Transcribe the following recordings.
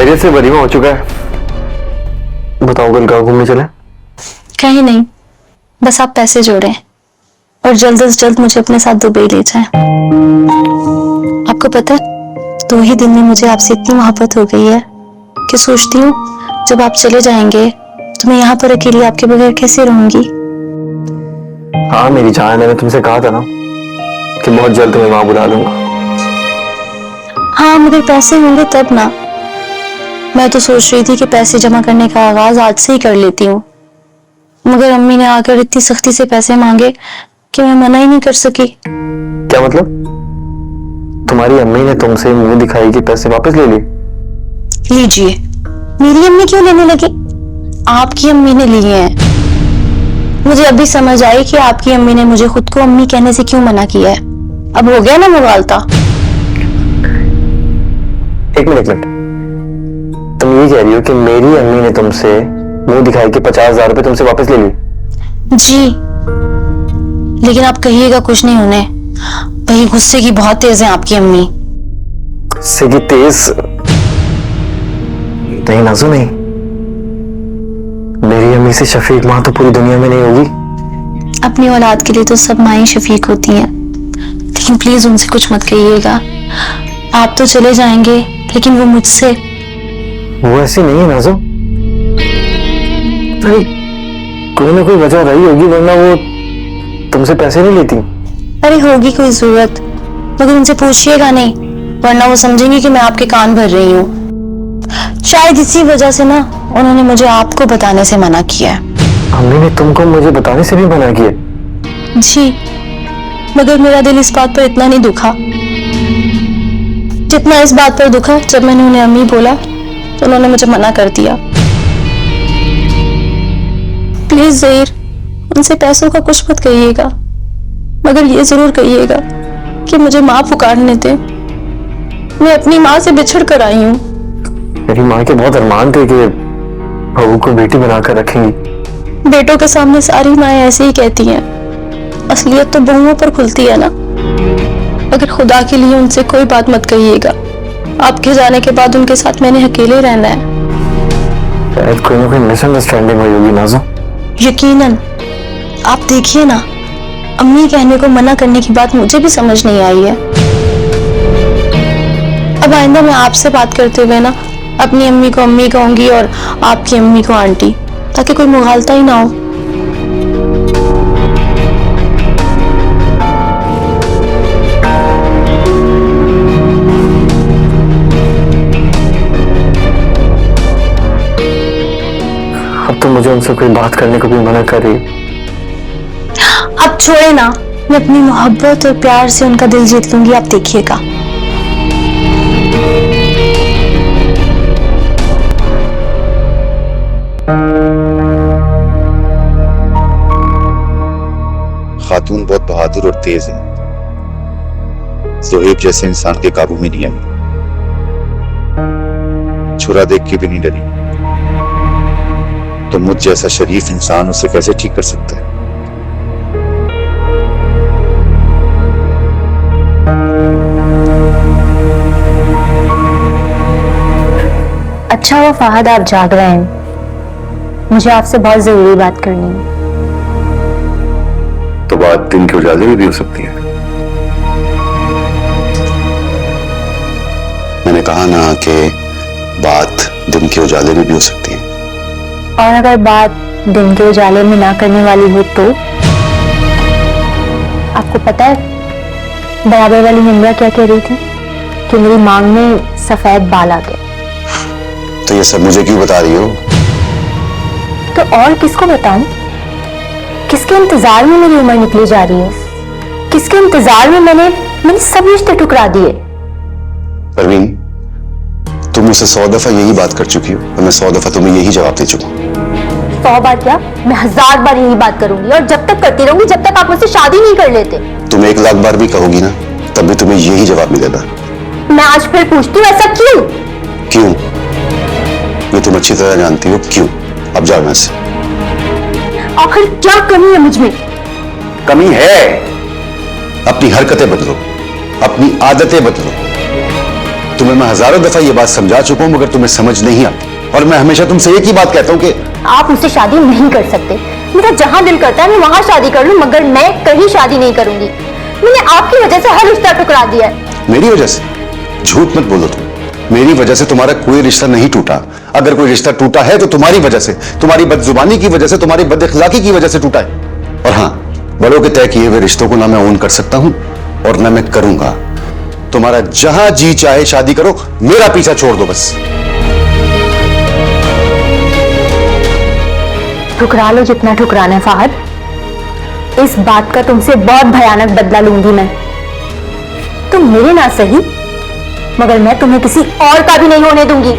खैरियत से वलीमा हो चुका है। बताओ कल कहाँ घूमने चले? कहीं नहीं, बस आप पैसे जोड़ें और जल्द से जल्द मुझे अपने साथ दुबई ले जाएं। आपको पता है 2 ही दिन में मुझे आपसे इतनी मोहब्बत हो गई है कि सोचती हूँ जब आप चले जाएंगे तो मैं यहाँ पर अकेली आपके बगैर कैसे रहूंगी। हाँ मेरी जान, मैंने तुमसे कहा था ना कि बहुत जल्द तुम्हें वहां बुला लूंगा। हाँ मगर पैसे होंगे तब ना। मैं तो सोच रही थी कि पैसे जमा करने का आगाज आज से ही कर लेती हूँ, मगर अम्मी ने आकर इतनी सख्ती से पैसे मांगे कि मैं मना ही नहीं कर सकी। क्या मतलब? तुम्हारी अम्मी ने तुमसे मुंह दिखाई कि पैसे वापस ले लिए? लीजिए। मेरी अम्मी क्यों लेने लगी? आपकी अम्मी ने लिए हैं। मुझे अभी समझ आई कि आपकी अम्मी ने मुझे खुद को अम्मी कहने से क्यों मना किया है। अब हो गया ना मुगालता। एक मिनट। तुम ये कह रही हो कि मेरी अम्मी ने तुमसे मुंह दिखाई कि 50,000 रुपए तुमसे वापस ले लिए? जी, लेकिन आप कहिएगा कुछ नहीं उन्हें। वही गुस्से की बहुत तेज है आपकी अम्मी। गुस्से की तेज? नहीं नाजू, नहीं। मेरी अम्मी से शफीक माँ तो पूरी दुनिया में नहीं होगी। अपनी औलाद के लिए तो सब माँ ही शफीक होती हैं, लेकिन प्लीज उनसे कुछ मत कहिएगा। आप तो चले जाएंगे लेकिन वो मुझसे। वो ऐसी नहीं है नाजो। अरे कोई ना कोई वजह रही होगी, वरना वो तुमसे पैसे नहीं लेती। अरे होगी कोई जरूरत, मगर उनसे पूछिएगा नहीं, वरना वो समझेंगे कि मैं आपके कान भर रही हूँ। शायद इसी वजह से ना उन्होंने मुझे आपको बताने से मना किया है। अम्मी ने तुमको मुझे बताने से भी मना किया? जी, मगर मेरा दिल इस बात पर इतना नहीं दुखा जितना इस बात पर दुखा जब मैंने उन्हें अम्मी बोला तो उन्होंने मुझे मना कर दिया। प्लीज ज़हीर, उनसे पैसों का कुछ मत कहिएगा, मगर ये जरूर कहिएगा कि मुझे माँ पुकारने दें। मैं अपनी माँ से बिछड़ कर आई हूँ। मेरी माँ के बहुत अरमान थे कि बहू को बेटी बनाकर रखेंगी। बेटों के सामने सारी माएँ ऐसे ही कहती हैं, असलियत तो बहुओं पर खुलती है ना। अगर खुदा के लिए उनसे कोई बात मत कहिएगा। आपके जाने के बाद उनके साथ मैंने अकेले रहना है। शायद कोई ना कोई मिसअंडरस्टैंडिंग हुई होगी नाजो। यकीनन। आप देखिए ना, अम्मी कहने को मना करने की बात मुझे भी समझ नहीं आई है। अब आइंदा मैं आपसे बात करते हुए ना अपनी अम्मी को अम्मी कहूंगी और आपकी अम्मी को आंटी, ताकि कोई मुगालता ही ना हो। अब तो मुझे उनसे कोई बात करने को भी मना कर रही है। अब छोड़े ना, मैं अपनी मोहब्बत और प्यार से उनका दिल जीत लूंगी, आप देखिएगा। खातून बहुत बहादुर और तेज है, ज़ोहेब जैसे इंसान के काबू में नहीं है। छुरा देख के भी नहीं डरी, तो मुझ जैसा शरीफ इंसान उसे कैसे ठीक कर सकता है? अच्छा हुआ फहद आप जाग रहे हैं, मुझे आपसे बहुत जरूरी बात करनी है। तो बात दिन के उजाले में भी हो सकती है। मैंने कहा ना कि बात दिन के उजाले में भी हो सकती है। और अगर बात दिन के उजाले में ना करने वाली हो तो? आपको पता है बराबर वाली निम्रा क्या कह रही थी? कि मेरी मांग में सफेद बाल आ गए। तो ये सब मुझे क्यों बता रही हो? तो और किसको बताऊं? किसके इंतजार में मेरी उम्र निकली जा रही है? किसके इंतजार में मैंने सब रिश्ते ठुकरा दिए? परवीन, तुम मुझसे 100 दफा यही बात कर चुकी हो और मैं 100 दफा तुम्हें यही जवाब दे चुका हूं। 100 बार क्या, मैं 1000 बार यही बात करूंगी और जब तक करती रहूंगी जब तक आप मुझसे शादी नहीं कर लेते। तुम 1 लाख बार भी कहोगी ना, तब भी तुम्हें यही जवाब मिलेगा। मैं आज फिर पूछती हूँ, ऐसा क्यों? क्यों? मैं तुम अच्छी तरह जानती हो क्यों। अब जाओ यहाँ से। आखिर क्या कमी है मुझ में? कमी है, अपनी हरकतें बदलो, अपनी आदतें बदलो। तुम्हें मैं हजारों दफा ये बात समझा चुका हूं मगर तुम्हें समझ नहीं आती। और मैं हमेशा तुमसे एक ही बात कहता हूं कि आप उससे शादी नहीं कर सकते। मेरा जहां दिल करता है मैं वहां शादी कर लूं, मगर मैं कहीं शादी नहीं करूंगी। मैंने आपकी वजह से हर रिश्ता ठुकरा दिया है। मेरी वजह से? झूठ मत बोलो तुम। मेरी वजह से तुम्हारा कोई रिश्ता नहीं टूटा। अगर कोई रिश्ता टूटा है तो तुम्हारी वजह से, तुम्हारी बदजुबानी की वजह से, तुम्हारी बदअखलाकी की वजह से टूटा है। और हाँ, बड़ों के तय किए हुए रिश्तों को ना मैं ओन कर सकता हूं और ना मैं करूंगा। तुम्हारा जहां जी चाहे शादी करो, मेरा पीछा छोड़ दो बस। ठुकरा लो जितना ठुकराना है फहद। इस बात का तुमसे बहुत भयानक बदला लूंगी मैं। तुम मेरे ना सही, मगर मैं तुम्हें किसी और का भी नहीं होने दूंगी।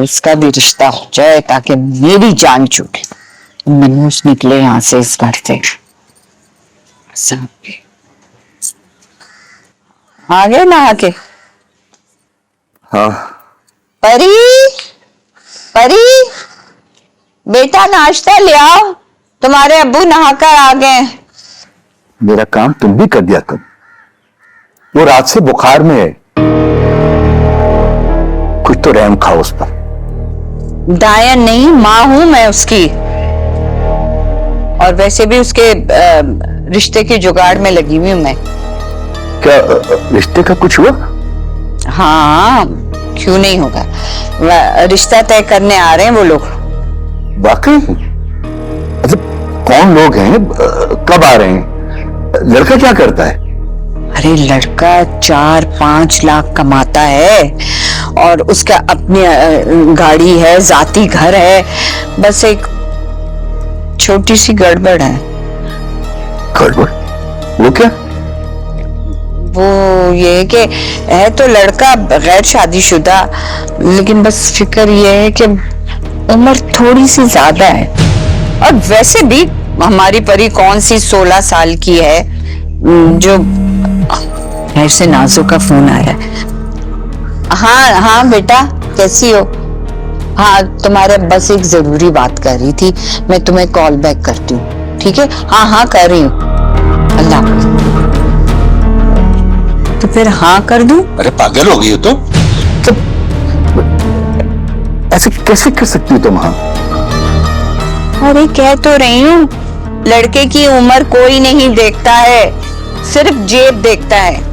इसका भी रिश्ता हो जाए ताकि मेरी जान छूटे, मनोज निकले यहां से इस घर से। आ गए नहा के? हाँ। परी, परी बेटा नाश्ता ले आओ, तुम्हारे अब्बू नहाकर आ गए। मेरा काम तुम भी कर दिया तुम। वो रात से बुखार में है, कुछ तो रहम खाओ उस पर। दायन नहीं, माँ हूं मैं उसकी। और वैसे भी उसके रिश्ते की जुगाड़ में लगी हुई हूं मैं। क्या रिश्ते का कुछ हुआ? हाँ, क्यों नहीं होगा। रिश्ता तय करने आ रहे हैं वो लोग। वाकई? अच्छा, कौन लोग हैं? कब आ रहे हैं? लड़का क्या करता है? अरे लड़का 4-5 लाख कमाता है और उसका अपनी गाड़ी है, जाती घर है। बस एक छोटी सी गड़बड़ है। गड़बड़? वो क्या? वो ये कि है तो लड़का गैर शादीशुदा, लेकिन बस फिक्र ये है कि उम्र थोड़ी सी ज्यादा है। और वैसे भी हमारी परी कौन सी 16 साल की है जो। घर से नाजो का फोन आया है। हाँ हाँ बेटा, कैसी हो? हाँ, तुम्हारे बस एक जरूरी बात कर रही थी, मैं तुम्हें कॉल बैक करती हूँ, ठीक है? हाँ हाँ कर रही हूँ, अल्लाह हाफ़िज़। तो फिर हाँ कर दूं? अरे पागल हो गई हो तो? ऐसे कैसे कर सकती हो तुम? हाँ, अरे कह तो रही हूँ, लड़के की उम्र कोई नहीं देखता है, सिर्फ जेब देखता है।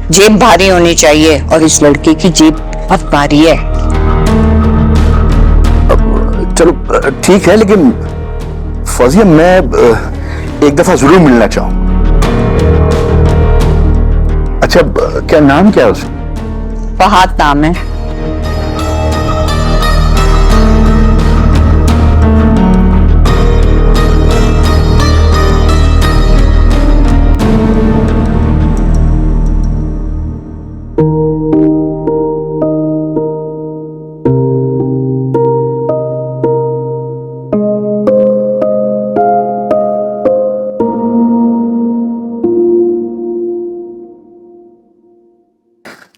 जेब भारी होनी चाहिए और इस लड़के की जेब अब भारी है। चलो ठीक है, लेकिन फौजिया मैं एक दफा जरूर मिलना चाहूँ। अच्छा, क्या नाम क्या है उसका? फहद नाम है।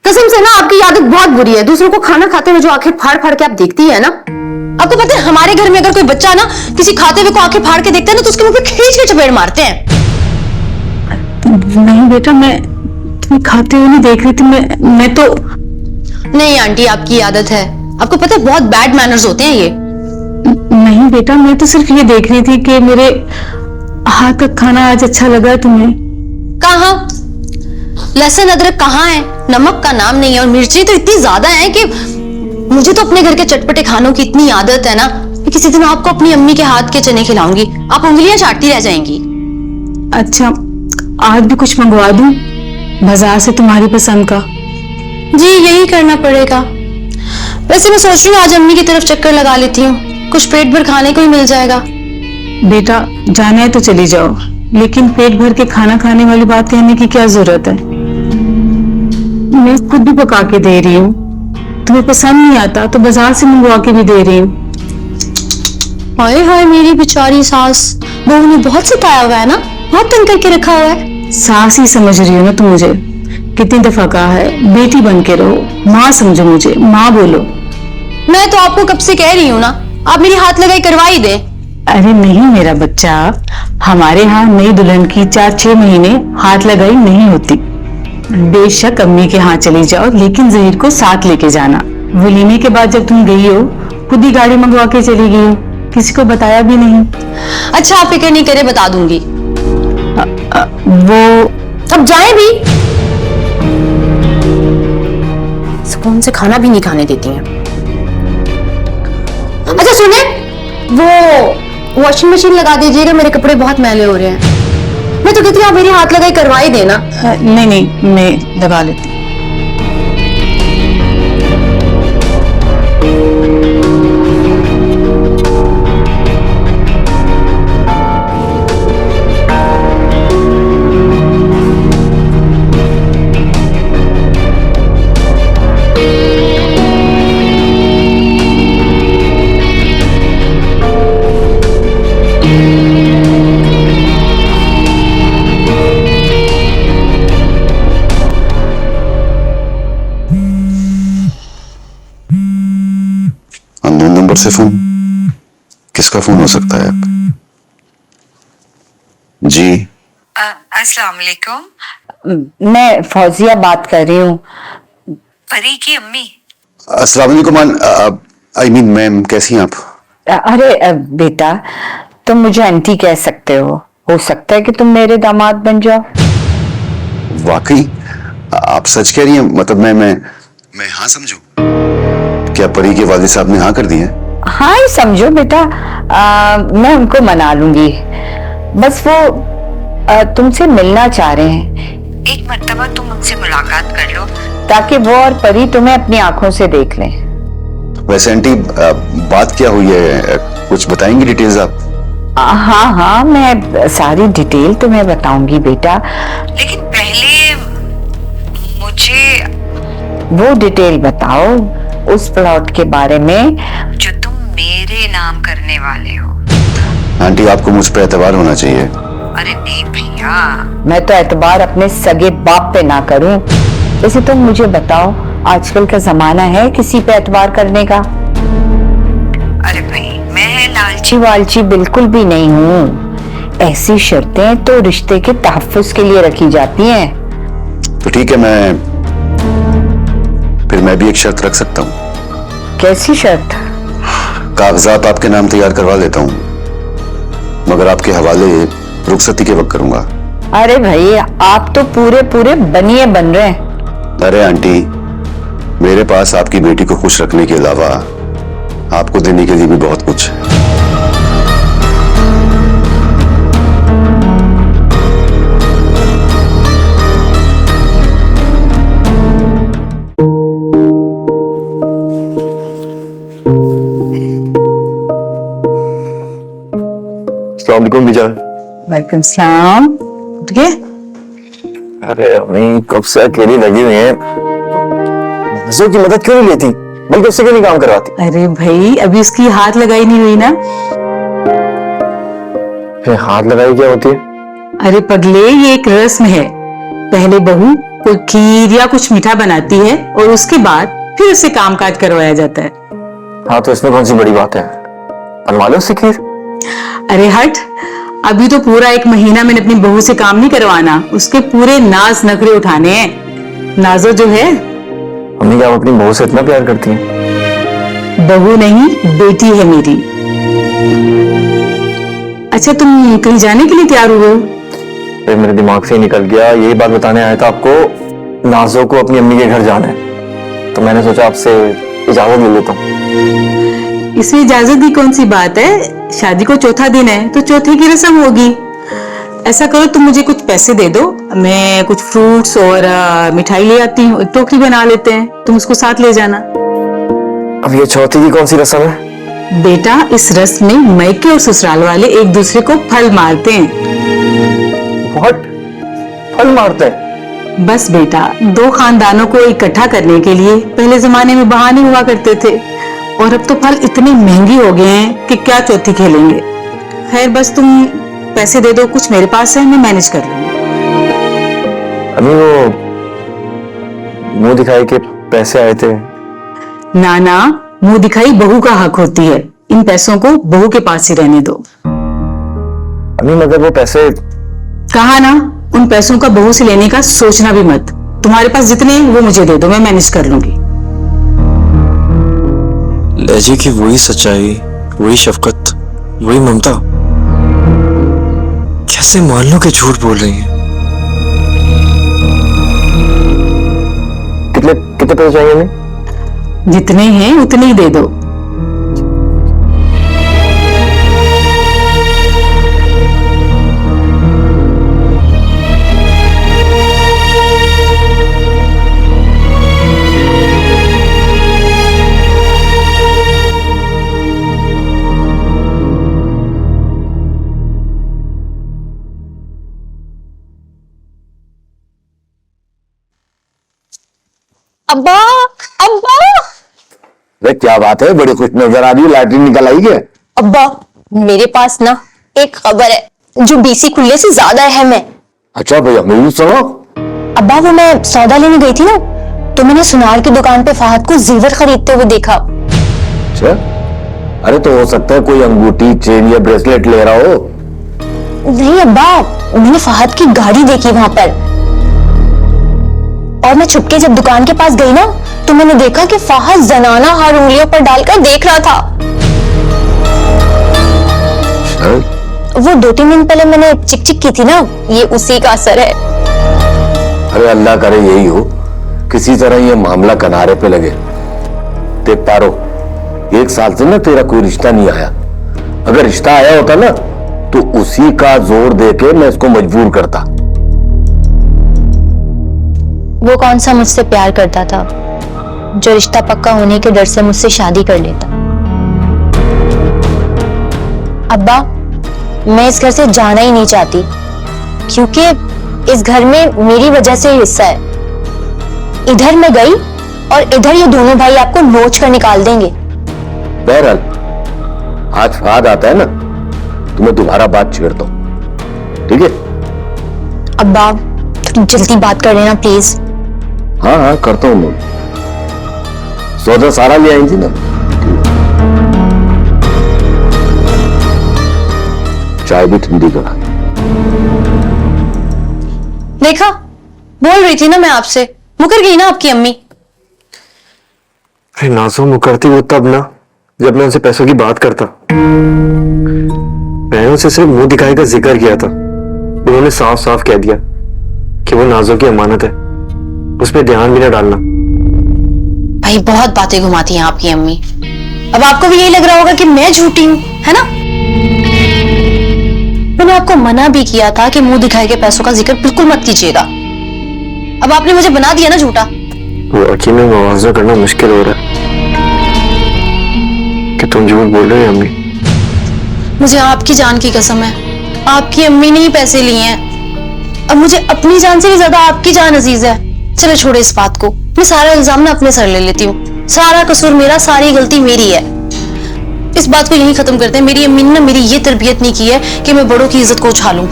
कसम से ना, आपकी आदत बहुत बुरी है। दूसरों को खाना खाते हुए जो आंखें फाड़ फाड़ के आप देखती है ना। आपको पता है हमारे घर में अगर कोई बच्चा ना किसी खाते हुए को आंखें फाड़ के देखता है ना, तो उसके मुंह पे खींच के चपेट मारते हैं। नहीं बेटा, मैं तुम्हें खाते हुए नहीं देख रही थी। मैं तो नहीं आंटी, आपकी आदत है। आपको पता है बहुत बैड मैनर्स होते हैं ये। नहीं बेटा, मैं तो सिर्फ ये देख रही थी कि मेरे हाथ का खाना आज अच्छा लगा तुम्हें। कहाँ? लहसुन अदरक कहाँ है? नमक का नाम नहीं है और मिर्ची तो इतनी ज्यादा है कि मुझे तो अपने घर के चटपटे खानों की इतनी आदत है ना कि किसी दिन आपको अपनी अम्मी के हाथ के चने खिलाऊंगी, आप उंगलियां चाटती रह जाएंगी। अच्छा, आज भी कुछ मंगवा दूं बाजार से तुम्हारी पसंद का? जी यही करना पड़ेगा। वैसे मैं सोच रही हूँ आज अम्मी की तरफ चक्कर लगा लेती हूँ, कुछ पेट भर खाने को ही मिल जाएगा। बेटा जाना है तो चली जाओ, लेकिन पेट भर के खाना खाने वाली बात कहने की क्या जरूरत है? मैं खुद भी पका के दे रही हूँ, तुम्हें पसंद नहीं आता तो बाजार से मंगवा के भी दे रही हूँ। हाय हाय, मेरी बेचारी सास, बहू ने बहुत सताया हुआ है ना, बहुत तंग करके रखा हुआ है। सास ही समझ रही हो ना तुम मुझे? कितनी दफा कहा है बेटी बन के रहो, माँ समझो मुझे, माँ बोलो। मैं तो आपको कब से कह रही हूँ ना, आप मेरी हाथ लगाई करवा ही दे। अरे नहीं मेरा बच्चा, हमारे यहाँ नई दुल्हन की 4-6 महीने हाथ लगाई नहीं होती। बेशक अम्मी के यहाँ चली जाओ, लेकिन जहीर को साथ लेके जाना। वलीमे के बाद जब तुम गई हो, खुद ही गाड़ी मंगवा के चली गई हो, किसी को बताया भी नहीं। अच्छा आप फिक्र नहीं करे, बता दूंगी। वो अब जाए भी, सुकून से खाना भी नहीं खाने देती हैं। अच्छा सुने, वो वॉशिंग मशीन लगा दीजिएगा, मेरे कपड़े बहुत मैले हो रहे हैं। मैं तो कहती हूँ आप मेरी हाथ लगाई करवा ही देना। नहीं नहीं, मैं लगा लेती। अननोन नंबर से फोन, किसका फोन हो सकता है? जी अस्सलाम वालेकुम, मैं फौजिया बात कर रही हूँ, परी की अम्मी। अस्सलाम वालेकुम आई मीन मैम, कैसी हैं आप? अरे बेटा, तुम मुझे आंटी कह सकते हो सकता है कि तुम मेरे दामाद बन जाओ। वाकई आप सच कह रही हैं? मतलब मैं हाँ समझूं? क्या परी के वालिद साहब ने हाँ कर दी है? हाँ ही समझो बेटा, मैं उनको मना लूंगी। बस वो तुमसे मिलना चाह रहे हैं। एक मर्तबा तुम उनसे मुलाकात कर लो, ताकि वो और परी तुम्हें अपनी आंखों से देख लें। वैसे आंटी बात क्या हुई है, कुछ बताएंगी डिटेल्स आप? हाँ, मैं सारी डिटेल तुम्हें बताऊंगी बेटा, लेकिन पहले मुझे वो डिटेल बताओ उस प्लॉट के बारे में जो तुम मेरे नाम करने वाले हो। आंटी आपको मुझ पर एतबार होना चाहिए। अरे नहीं भैया, मैं तो एतबार अपने सगे बाप पे ना करूं। वैसे तुम मुझे बताओ, आजकल का जमाना है किसी पे एतबार करने का? अरे भाई, मैं लालची वालची बिल्कुल भी नहीं हूँ। ऐसी शर्तें तो रिश्ते के तहफ्फुज के लिए रखी जाती हैं। तो ठीक है, फिर मैं भी एक शर्त रख सकता हूँ। कैसी शर्त? कागजात आपके नाम तैयार करवा लेता हूँ, मगर आपके हवाले रुखसती के वक्त करूंगा। अरे भाई, आप तो पूरे बनिए बन रहे हैं। अरे आंटी, मेरे पास आपकी बेटी को खुश रखने के अलावा आपको देने के लिए भी बहुत कुछ है। अस्सलाम वालेकुम बीजान। वालेकुम सलाम। उठ गए? अरे अम्मी कब से अकेली लगी हुई है, की मदद क्यों नहीं लेती, बल्कि उससे क्यों नहीं काम करवाती? अरे भाई, अभी उसकी हाथ लगाई नहीं हुई ना। फिर हाथ लगाई क्या होती है? अरे पगले, ये एक रस्म है। पहले बहू कोई खीर या कुछ मीठा बनाती है और उसके बाद फिर उससे कामकाज करवाया जाता है। हाँ तो इसमें कौन सी बड़ी बात है, बनवा लो उससे खीर। अरे हट, अभी तो पूरा 1 महीना मैंने अपनी बहू से काम नहीं करवाना, उसके पूरे नाज नखरे उठाने हैं। नाजो जो है। अम्मी क्या आप अपनी बहू से इतना प्यार करती हैं? बहू नहीं, बेटी है मेरी। अच्छा, तुम कहीं जाने के लिए तैयार हुए हो? फिर मेरे दिमाग से ही निकल गया, यही बात बताने आया था आपको। नाजो को अपनी अम्मी के घर जाना है, तो मैंने सोचा आपसे इजाजत ले लेता हूँ। इसमें इजाजत की कौन सी बात है? शादी को चौथा दिन है तो चौथे की रस्म होगी। ऐसा करो, तुम मुझे कुछ पैसे दे दो, मैं कुछ फ्रूट्स और मिठाई ले आती हूँ, एक टोकरी बना लेते हैं, तुम उसको साथ ले जाना। अब ये चौथी की कौन सी रस्म है? बेटा, इस रस्म में मायके और ससुराल वाले एक दूसरे को फल मारते हैं। व्हाट? फल मारते हैं? बस बेटा, 2 खानदानों को इकट्ठा करने के लिए पहले जमाने में बहाने हुआ करते थे, और अब तो फल इतने महंगे हो गए हैं कि क्या चौथी खेलेंगे। खैर, बस तुम पैसे दे दो, कुछ मेरे पास है, मैं मैनेज कर लूंगी। अभी वो मुंह दिखाई के पैसे आए थे। ना, मुंह दिखाई बहू का हक होती है, इन पैसों को बहू के पास ही रहने दो। अम्मी मगर वो पैसे, कहा ना, उन पैसों का बहू से लेने का सोचना भी मत। तुम्हारे पास जितने हैं वो मुझे दे दो, मैं मैनेज कर लूंगी। लहजे की वही सच्चाई, वही शफकत, वही ममता, कैसे मान लो कि झूठ बोल रही है। कितने कितने पैसे चाहिए हमें? जितने हैं उतने ही दे दो। अब्बा, अब्बा, अरे क्या बात है, बड़ी खुश नजर आ रही है, लैटरिन निकल आई है? अब्बा, मेरे पास ना एक खबर है जो बीसी खुलने से ज्यादा अहम है। अच्छा भैया, मुझे सुनो। अब्बा, वो मैं सौदा लेने गई थी ना, तो मैंने सुनार की दुकान पे फहद को जेवर खरीदते हुए देखा। अच्छा, अरे तो हो सकता है कोई अंगूठी, चेन या ब्रेसलेट ले रहा हो। नहीं अब्बा, मैंने फहद की गाड़ी देखी वहां पर, और मैं छुपके जब दुकान के पास गई ना, तो मैंने देखा कि फहद जनाना हार उंगलियों पर डालकर देख रहा था। वो 2-3 दिन पहले मैंने चिक चिक की थी ना, ये उसी का असर है। अरे अल्लाह करे यही हो, किसी तरह ये मामला किनारे पे लगे। देख पारो, 1 साल से ना तेरा कोई रिश्ता नहीं आया। अगर रिश्ता आया होता ना, तो उसी का जोर देके मैं इसको मजबूर करता। वो कौन सा मुझसे प्यार करता था जो रिश्ता पक्का होने के डर से मुझसे शादी कर लेता। अब्बा, मैं इस घर से जाना ही नहीं चाहती, क्योंकि इस घर में मेरी वजह से हिस्सा है। इधर मैं गई और इधर ये दोनों भाई आपको नोच कर निकाल देंगे। बहरहाल आज फहद आता है ना, तो मैं दोबारा बात छेड़ता हूं, ठीक है? अब्बा, थोड़ी जल्दी बात कर लेना प्लीज। हाँ हाँ करता हूं मैं। सौदा सारा ले आई थी ना? चाय भी ठंडी करा। देखा, बोल रही थी ना मैं आपसे, मुकर गई ना आपकी अम्मी। अरे नाज़ो, मुकरती वो तब ना जब मैं उनसे पैसों की बात करता। मैंने उनसे सिर्फ मुंह दिखाने का जिक्र किया था, उन्होंने साफ साफ कह दिया कि वो नाज़ो की अमानत है, उस पर ध्यान भी ना डालना। भाई बहुत बातें घुमाती हैं आपकी अम्मी। अब आपको भी यही लग रहा होगा कि मैं झूठी हूं, है ना? मैंने आपको मना भी किया था कि मुंह दिखाए के पैसों का जिक्र बिल्कुल मत कीजिएगा। अब आपने मुझे बना दिया ना झूठा। वाकई में मुआवजा करना मुश्किल हो रहा है कि तुम झूठ बोल रहे हो अम्मी। मुझे आपकी जान की कसम है, आपकी अम्मी ने ही पैसे लिए हैं। अब मुझे अपनी जान से भी ज्यादा आपकी जान अजीज है। चलो छोड़े इस बात को, मैं सारा इल्जाम ना अपने सर ले लेती हूँ। सारा कसूर मेरा, सारी गलती मेरी है। इस बात को यहीं खत्म करते हैं। मेरी अम्मी ने ना मेरी ये तरबियत नहीं की है कि मैं बड़ों की इज्जत को उछालूं।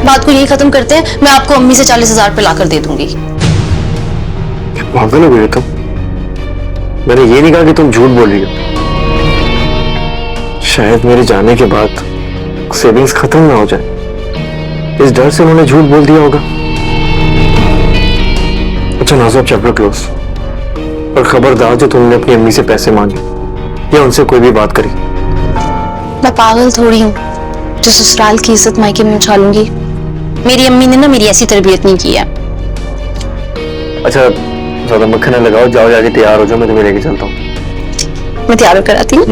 बात को यहीं खत्म करते हैं। मैं आपको अम्मी से 40,000 रुपए लाकर दे दूंगी। पागल हो गई तुम? मैंने ये नहीं कहा कि तुम झूठ बोल रही हो। शायद मेरे जाने के बाद सेविंग्स खत्म ना हो जाए, इस डर से उन्होंने झूठ बोल दिया होगा। अच्छा नाज़ो, चैप्टर क्लोज। और खबरदार जो तुमने अपनी अम्मी से पैसे मांगे या उनसे कोई भी बात करी। मैं पागल थोड़ी हूँ जो ससुराल की इज्जत मायके में उछालूंगी। मेरी अम्मी ने ना मेरी ऐसी तरबियत नहीं की है। अच्छा ज्यादा मक्खन न लगाओ, जाओ जाके तैयार हो जाओ, मैं तुम्हें लेके चलता हूँ। मैं तैयार होकर आती हूँ।